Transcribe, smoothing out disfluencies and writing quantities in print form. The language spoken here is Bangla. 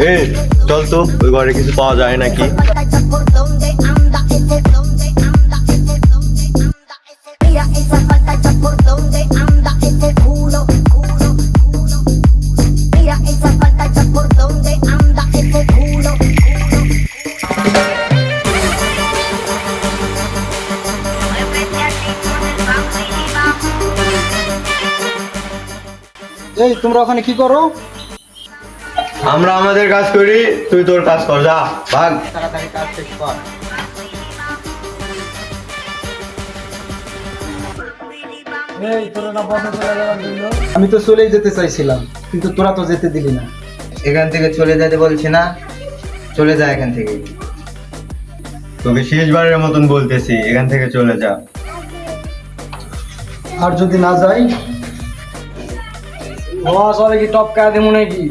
এ চল তো, ওই ঘরে কিছু পাওয়া যায় নাকি। Mira esa pantalla por donde anda ese culo, culo, culo. Mira esa pantalla por donde anda ese culo, culo. Muévete así con el bambi এই তোমরা ওখানে কি করো? আমরা আমাদের কাজ করি, তুই তোর কাজ কর, যা ভাগ। তাড়াতাড়ি কাজ শেষ কর। এই তোরা না বসে চলে যাওয়ার জন্য? আমি তো চলেই যেতে চাইছিলাম, কিন্তু তোরা তো যেতে দিলি না। এখান থেকে চলে যেতে বলছি না, চলে যা এখান থেকে। তোকে শেষবারের মতন বলতেছি, এখান থেকে চলে যা। আর যদি না যাই, বস ওরে কি টপকা দেবো নাকি?